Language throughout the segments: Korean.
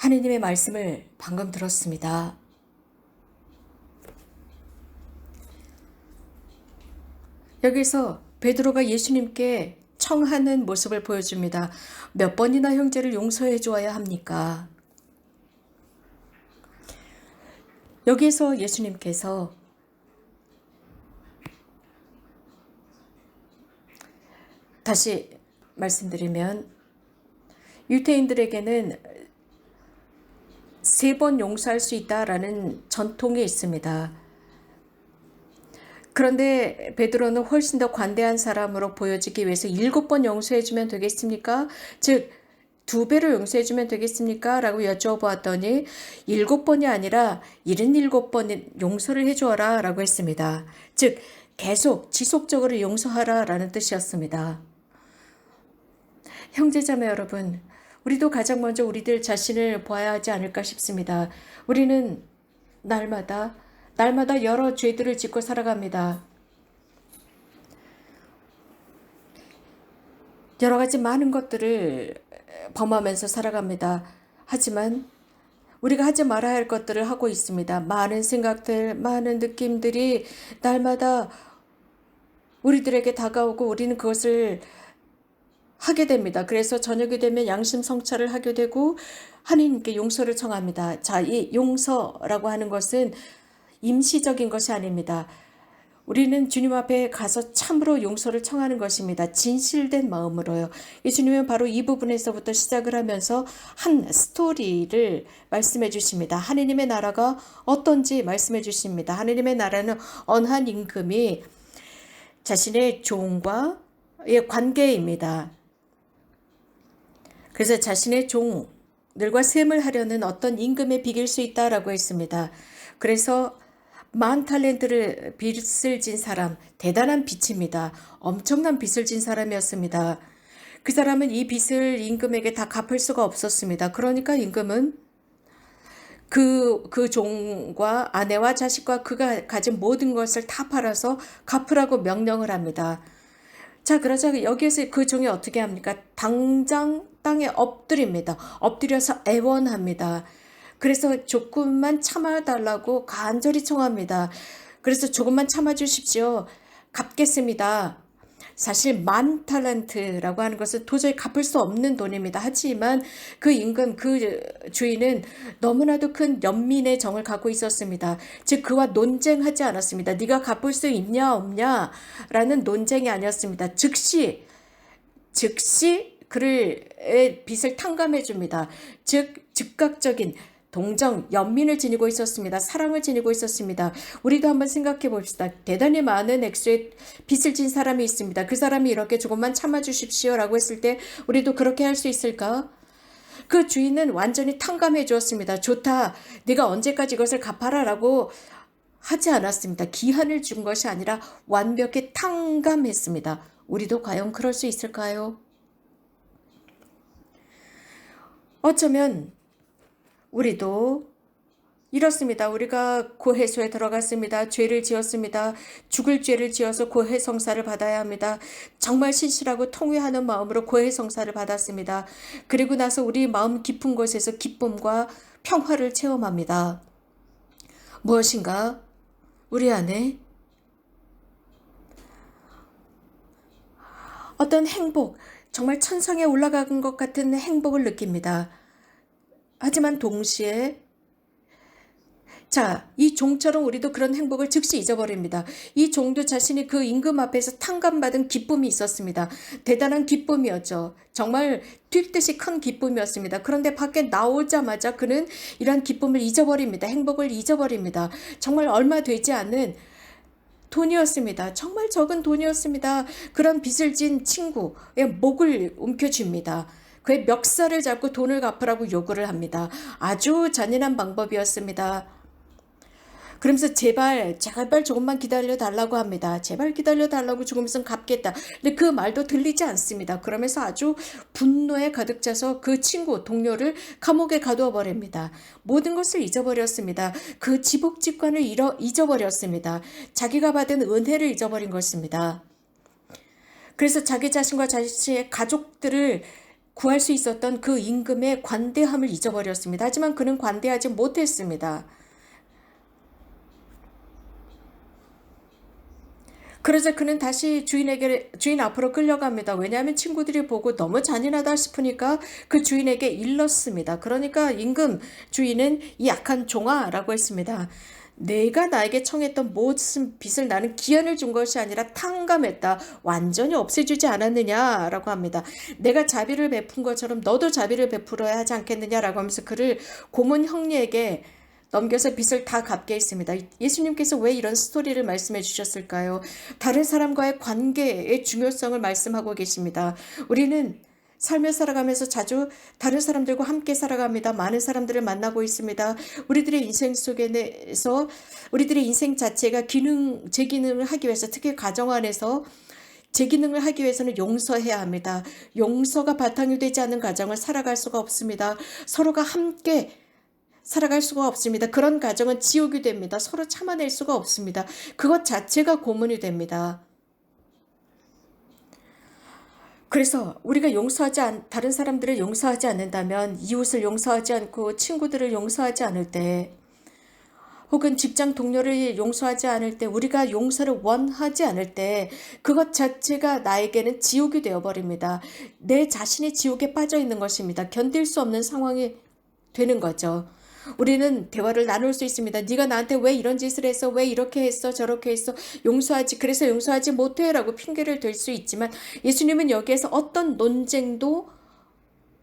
하느님의 말씀을 방금 들었습니다. 여기서 베드로가 예수님께 청하는 모습을 보여줍니다. 몇 번이나 형제를 용서해 주어야 합니까? 여기서 예수님께서 다시 말씀드리면 유대인들에게는 3번 용서할 수 있다라는 전통이 있습니다. 그런데 베드로는 훨씬 더 관대한 사람으로 보여지기 위해서 7번 용서해주면 되겠습니까? 즉 2배로 용서해주면 되겠습니까? 라고 여쭤보았더니 7번이 아니라 77번 용서를 해주어라 라고 했습니다. 즉 계속 지속적으로 용서하라 라는 뜻이었습니다. 형제자매 여러분, 우리도 가장 먼저 우리들 자신을 보아야 하지 않을까 싶습니다. 우리는 날마다 여러 죄들을 짓고 살아갑니다. 여러 가지 많은 것들을 범하면서 살아갑니다. 하지만 우리가 하지 말아야 할 것들을 하고 있습니다. 많은 생각들, 많은 느낌들이 날마다 우리들에게 다가오고 우리는 그것을 하게 됩니다. 그래서 저녁이 되면 양심 성찰을 하게 되고 하나님께 용서를 청합니다. 자, 이 용서라고 하는 것은 임시적인 것이 아닙니다. 우리는 주님 앞에 가서 참으로 용서를 청하는 것입니다. 진실된 마음으로요. 예수님은 바로 이 부분에서부터 시작을 하면서 한 스토리를 말씀해 주십니다. 하느님의 나라가 어떤지 말씀해 주십니다. 하느님의 나라는 언한 임금이 자신의 종과의 관계입니다. 그래서 자신의 종들과 셈을 하려는 어떤 임금에 비길 수 있다라고 했습니다. 그래서 10,000달란트를 빚을 진 사람, 대단한 빚입니다. 엄청난 빚을 진 사람이었습니다. 그 사람은 이 빚을 임금에게 다 갚을 수가 없었습니다. 그러니까 임금은 그 종과 아내와 자식과 그가 가진 모든 것을 다 팔아서 갚으라고 명령을 합니다. 자, 그러자 여기에서 그 종이 어떻게 합니까? 당장 땅에 엎드립니다. 엎드려서 애원합니다. 그래서 조금만 참아달라고 간절히 청합니다. 그래서 조금만 참아주십시오. 갚겠습니다. 사실 10,000달란트라고 하는 것은 도저히 갚을 수 없는 돈입니다. 하지만 그 임금, 그 주인은 너무나도 큰 연민의 정을 갖고 있었습니다. 즉 그와 논쟁하지 않았습니다. 네가 갚을 수 있냐 없냐 라는 논쟁이 아니었습니다. 즉시 그를 빚을 탕감해 줍니다. 즉 즉각적인 동정, 연민을 지니고 있었습니다. 사랑을 지니고 있었습니다. 우리도 한번 생각해 봅시다. 대단히 많은 액수의 빚을 진 사람이 있습니다. 그 사람이 이렇게 조금만 참아주십시오 라고 했을 때 우리도 그렇게 할 수 있을까? 그 주인은 완전히 탕감해 주었습니다. 좋다. 네가 언제까지 이것을 갚아라 라고 하지 않았습니다. 기한을 준 것이 아니라 완벽히 탕감했습니다. 우리도 과연 그럴 수 있을까요? 어쩌면 우리도 이렇습니다. 우리가 고해소에 들어갔습니다. 죄를 지었습니다. 죽을 죄를 지어서 고해성사를 받아야 합니다. 정말 신실하고 통회하는 마음으로 고해성사를 받았습니다. 그리고 나서 우리 마음 깊은 곳에서 기쁨과 평화를 체험합니다. 무엇인가 우리 안에 어떤 행복, 정말 천상에 올라간 것 같은 행복을 느낍니다. 하지만 동시에 이 종처럼 우리도 그런 행복을 즉시 잊어버립니다. 이 종도 자신이 그 임금 앞에서 탕감받은 기쁨이 있었습니다. 대단한 기쁨이었죠. 정말 뛸 듯이 큰 기쁨이었습니다. 그런데 밖에 나오자마자 그는 이러한 기쁨을 잊어버립니다. 행복을 잊어버립니다. 정말 얼마 되지 않은 돈이었습니다. 정말 적은 돈이었습니다. 그런 빚을 진 친구의 목을 움켜쥡니다. 그의 멱살을 잡고 돈을 갚으라고 요구를 합니다. 아주 잔인한 방법이었습니다. 그러면서 제발 조금만 기다려달라고 합니다. 제발 기다려달라고 조금 있으면 갚겠다. 근데 그 말도 들리지 않습니다. 그러면서 아주 분노에 가득 차서 그 친구, 동료를 감옥에 가두어 버립니다. 모든 것을 잊어버렸습니다. 그 지복직관을 잊어버렸습니다. 자기가 받은 은혜를 잊어버린 것입니다. 그래서 자기 자신과 자신의 가족들을 구할 수 있었던 그 임금의 관대함을 잊어버렸습니다. 하지만 그는 관대하지 못했습니다. 그러자 그는 다시 주인 앞으로 끌려갑니다. 왜냐하면 친구들이 보고 너무 잔인하다 싶으니까 그 주인에게 일렀습니다. 그러니까 임금 주인은 이 악한 종아라고 했습니다. 내가 나에게 청했던 모든 빚을 나는 기한을 준 것이 아니라 탕감했다. 완전히 없애주지 않았느냐라고 합니다. 내가 자비를 베푼 것처럼 너도 자비를 베풀어야 하지 않겠느냐라고 하면서 그를 고문 형리에게 넘겨서 빚을 다 갚게 했습니다. 예수님께서 왜 이런 스토리를 말씀해 주셨을까요? 다른 사람과의 관계의 중요성을 말씀하고 계십니다. 우리는 삶을 살아가면서 자주 다른 사람들과 함께 살아갑니다. 많은 사람들을 만나고 있습니다. 우리들의 인생 속에서 우리들의 인생 자체가 제 기능을 하기 위해서, 특히 가정 안에서 제 기능을 하기 위해서는 용서해야 합니다. 용서가 바탕이 되지 않는 가정을 살아갈 수가 없습니다. 서로가 함께 살아갈 수가 없습니다. 그런 가정은 지옥이 됩니다. 서로 참아낼 수가 없습니다. 그것 자체가 고문이 됩니다. 그래서 우리가 다른 사람들을 용서하지 않는다면, 이웃을 용서하지 않고 친구들을 용서하지 않을 때, 혹은 직장 동료를 용서하지 않을 때, 우리가 용서를 원하지 않을 때 그것 자체가 나에게는 지옥이 되어버립니다. 내 자신이 지옥에 빠져 있는 것입니다. 견딜 수 없는 상황이 되는 거죠. 우리는 대화를 나눌 수 있습니다. 네가 나한테 왜 이런 짓을 했어? 왜 이렇게 했어? 저렇게 했어? 그래서 용서하지 못해 라고 핑계를 댈 수 있지만, 예수님은 여기에서 어떤 논쟁도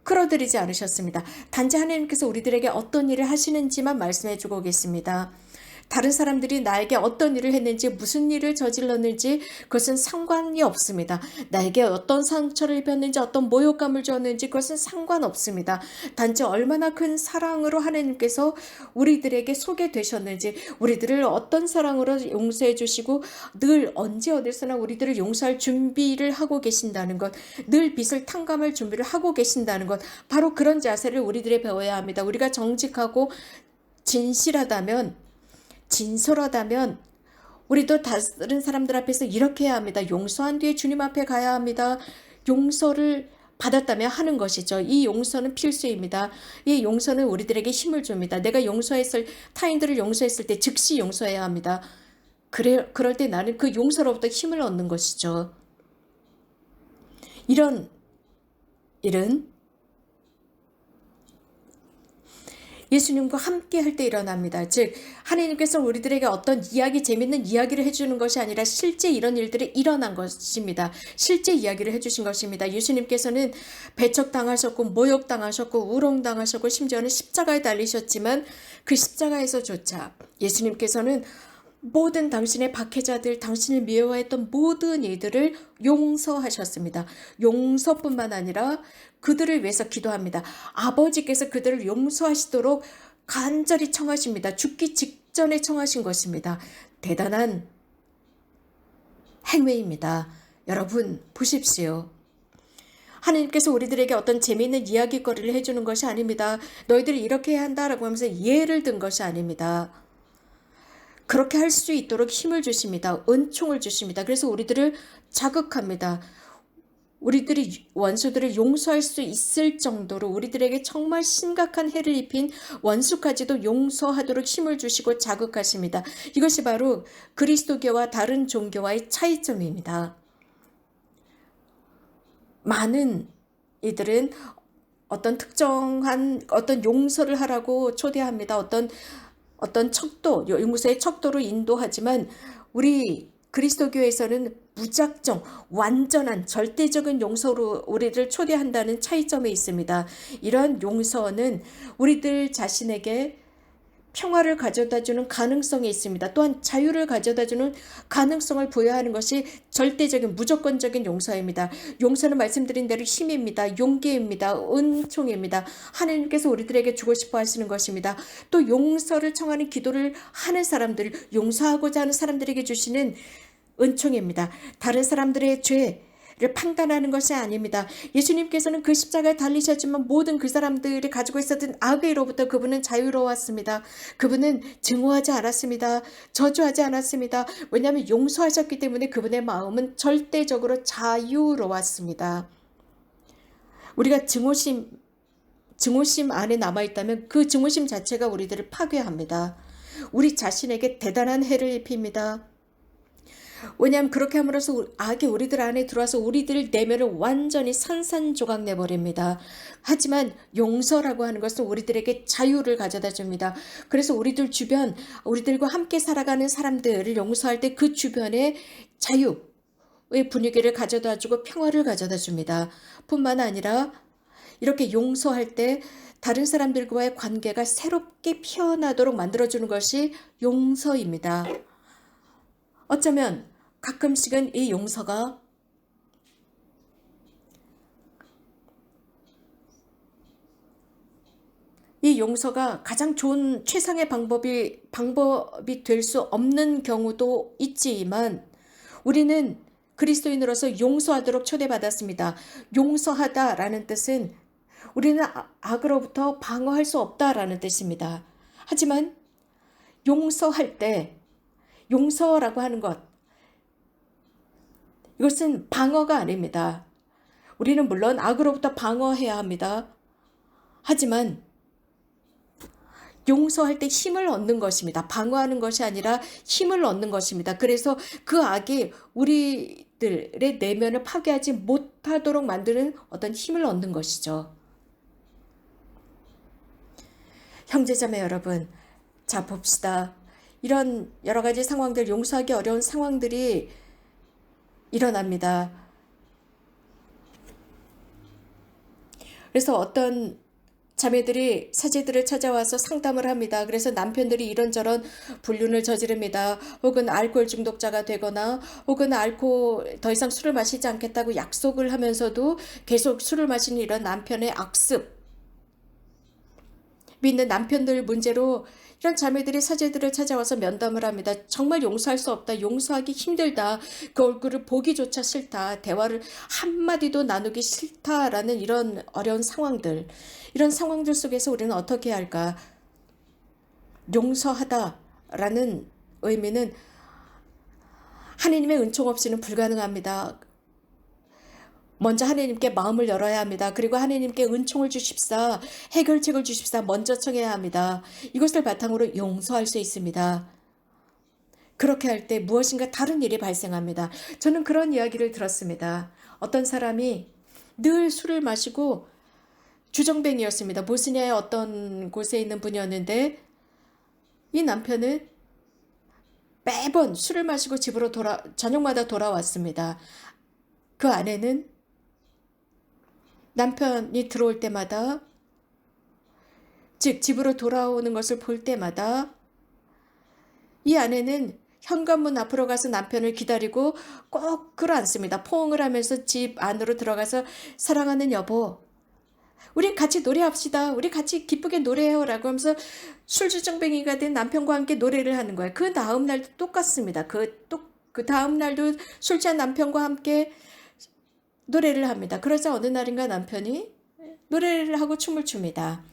끌어들이지 않으셨습니다. 단지 하나님께서 우리들에게 어떤 일을 하시는지만 말씀해 주고 계십니다. 다른 사람들이 나에게 어떤 일을 했는지, 무슨 일을 저질렀는지 그것은 상관이 없습니다. 나에게 어떤 상처를 입혔는지, 어떤 모욕감을 줬는지 그것은 상관없습니다. 단지 얼마나 큰 사랑으로 하나님께서 우리들에게 소개되셨는지, 우리들을 어떤 사랑으로 용서해 주시고 늘 언제 어디서나 우리들을 용서할 준비를 하고 계신다는 것, 늘 빚을 탕감할 준비를 하고 계신다는 것, 바로 그런 자세를 우리들이 배워야 합니다. 우리가 정직하고 진솔하다면 우리도 다른 사람들 앞에서 이렇게 해야 합니다. 용서한 뒤에 주님 앞에 가야 합니다. 용서를 받았다면 하는 것이죠. 이 용서는 필수입니다. 이 용서는 우리들에게 힘을 줍니다. 내가 타인들을 용서했을 때 즉시 용서해야 합니다. 그럴 때 나는 그 용서로부터 힘을 얻는 것이죠. 이런 일은 예수님과 함께 할 때 일어납니다. 즉 하나님께서 우리들에게 어떤 재밌는 이야기를 해주는 것이 아니라 실제 이런 일들이 일어난 것입니다. 실제 이야기를 해주신 것입니다. 예수님께서는 배척당하셨고 모욕당하셨고 우롱당하셨고 심지어는 십자가에 달리셨지만 그 십자가에서조차 예수님께서는 모든 당신의 박해자들, 당신을 미워했던 모든 이들을 용서하셨습니다. 용서뿐만 아니라 그들을 위해서 기도합니다. 아버지께서 그들을 용서하시도록 간절히 청하십니다. 죽기 직전에 청하신 것입니다. 대단한 행위입니다. 여러분 보십시오. 하나님께서 우리들에게 어떤 재미있는 이야기거리를 해주는 것이 아닙니다. 너희들이 이렇게 해야 한다라고 하면서 예를 든 것이 아닙니다. 그렇게 할 수 있도록 힘을 주십니다. 은총을 주십니다. 그래서 우리들을 자극합니다. 우리들이 원수들을 용서할 수 있을 정도로 우리들에게 정말 심각한 해를 입힌 원수까지도 용서하도록 힘을 주시고 자극하십니다. 이것이 바로 그리스도교와 다른 종교와의 차이점입니다. 많은 이들은 어떤 특정한 용서를 하라고 초대합니다. 어떤 용서의 척도로 인도하지만 우리 그리스도교에서는 무작정 완전한 절대적인 용서로 우리를 초대한다는 차이점이 있습니다. 이러한 용서는 우리들 자신에게 평화를 가져다주는 가능성이 있습니다. 또한 자유를 가져다주는 가능성을 부여하는 것이 절대적인 무조건적인 용서입니다. 용서는 말씀드린 대로 힘입니다. 용기입니다. 은총입니다. 하나님께서 우리들에게 주고 싶어 하시는 것입니다. 또 용서를 청하는 기도를 하는 사람들, 용서하고자 하는 사람들에게 주시는 은총입니다. 다른 사람들의 죄를 판단하는 것이 아닙니다. 예수님께서는 그 십자가에 달리셨지만 모든 그 사람들이 가지고 있었던 악의로부터 그분은 자유로웠습니다. 그분은 증오하지 않았습니다. 저주하지 않았습니다. 왜냐하면 용서하셨기 때문에 그분의 마음은 절대적으로 자유로웠습니다. 우리가 증오심 안에 남아있다면 그 증오심 자체가 우리들을 파괴합니다. 우리 자신에게 대단한 해를 입힙니다. 왜냐하면 그렇게 함으로써 악이 우리들 안에 들어와서 우리들 내면을 완전히 산산조각 내버립니다. 하지만 용서라고 하는 것은 우리들에게 자유를 가져다 줍니다. 그래서 우리들 주변, 우리들과 함께 살아가는 사람들을 용서할 때 그 주변에 자유의 분위기를 가져다 주고 평화를 가져다 줍니다. 뿐만 아니라 이렇게 용서할 때 다른 사람들과의 관계가 새롭게 피어나도록 만들어주는 것이 용서입니다. 어쩌면 가끔씩은 이 용서가 가장 좋은 최상의 방법이 될 수 없는 경우도 있지만 우리는 그리스도인으로서 용서하도록 초대받았습니다. 용서하다라는 뜻은 우리는 악으로부터 방어할 수 없다라는 뜻입니다. 하지만 용서할 때 용서라고 하는 것, 이것은 방어가 아닙니다. 우리는 물론 악으로부터 방어해야 합니다. 하지만 용서할 때 힘을 얻는 것입니다. 방어하는 것이 아니라 힘을 얻는 것입니다. 그래서 그 악이 우리들의 내면을 파괴하지 못하도록 만드는 어떤 힘을 얻는 것이죠. 형제자매 여러분, 자 봅시다. 이런 여러 가지 상황들, 용서하기 어려운 상황들이 일어납니다. 그래서 어떤 자매들이 사제들을 찾아와서 상담을 합니다. 그래서 남편들이 이런저런 불륜을 저지릅니다. 혹은 알코올 중독자가 되거나 혹은 더 이상 술을 마시지 않겠다고 약속을 하면서도 계속 술을 마시는 이런 남편의 악습, 믿는 남편들 문제로 이런 자매들이 사제들을 찾아와서 면담을 합니다. 정말 용서할 수 없다. 용서하기 힘들다. 그 얼굴을 보기조차 싫다. 대화를 한마디도 나누기 싫다라는 이런 어려운 상황들. 이런 상황들 속에서 우리는 어떻게 해야 할까? 용서하다라는 의미는 하나님의 은총 없이는 불가능합니다. 먼저 하나님께 마음을 열어야 합니다. 그리고 하나님께 은총을 주십사, 해결책을 주십사 먼저 청해야 합니다. 이것을 바탕으로 용서할 수 있습니다. 그렇게 할 때 무엇인가 다른 일이 발생합니다. 저는 그런 이야기를 들었습니다. 어떤 사람이 늘 술을 마시고 주정뱅이였습니다. 보스니아의 어떤 곳에 있는 분이었는데 이 남편은 매번 술을 마시고 집으로 저녁마다 돌아왔습니다. 그 아내는 남편이 들어올 때마다, 즉 집으로 돌아오는 것을 볼 때마다 이 아내는 현관문 앞으로 가서 남편을 기다리고 꼭 끌어안습니다. 포옹을 하면서 집 안으로 들어가서 사랑하는 여보, 우리 같이 노래합시다. 우리 같이 기쁘게 노래해요. 라고 하면서 술주정뱅이가 된 남편과 함께 노래를 하는 거예요. 그 다음 날도 똑같습니다. 그 다음 날도 술 취한 남편과 함께 노래를 합니다. 그러자 어느 날인가 남편이 노래를 하고 춤을 춥니다.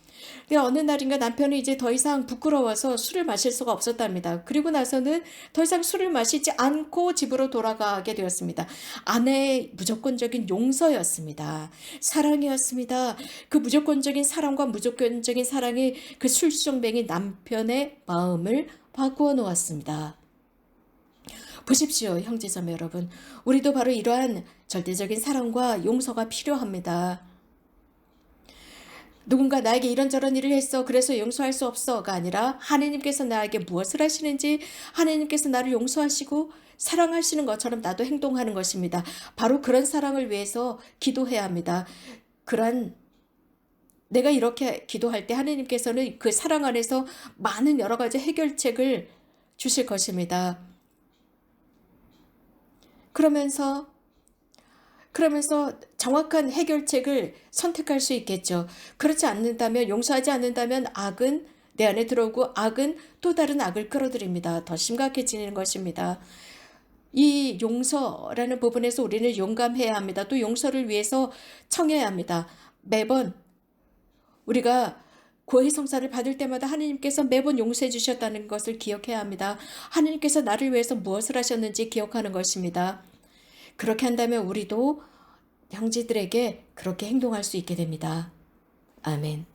어느 날인가 남편이 이제 더 이상 부끄러워서 술을 마실 수가 없었답니다. 그리고 나서는 더 이상 술을 마시지 않고 집으로 돌아가게 되었습니다. 아내의 무조건적인 용서였습니다. 사랑이었습니다. 그 무조건적인 사랑과 무조건적인 사랑이 그 술주정뱅이 남편의 마음을 바꾸어 놓았습니다. 보십시오, 형제자매 여러분. 우리도 바로 이러한 절대적인 사랑과 용서가 필요합니다. 누군가 나에게 이런저런 일을 했어. 그래서 용서할 수 없어가 아니라 하나님께서 나에게 무엇을 하시는지, 하나님께서 나를 용서하시고 사랑하시는 것처럼 나도 행동하는 것입니다. 바로 그런 사랑을 위해서 기도해야 합니다. 내가 이렇게 기도할 때 하나님께서는 그 사랑 안에서 많은 여러 가지 해결책을 주실 것입니다. 그러면서 정확한 해결책을 선택할 수 있겠죠. 그렇지 않는다면, 용서하지 않는다면 악은 내 안에 들어오고 악은 또 다른 악을 끌어들입니다. 더 심각해지는 것입니다. 이 용서라는 부분에서 우리는 용감해야 합니다. 또 용서를 위해서 청해야 합니다. 매번 우리가 고해 성사를 받을 때마다 하나님께서 매번 용서해 주셨다는 것을 기억해야 합니다. 하나님께서 나를 위해서 무엇을 하셨는지 기억하는 것입니다. 그렇게 한다면 우리도 형제들에게 그렇게 행동할 수 있게 됩니다. 아멘.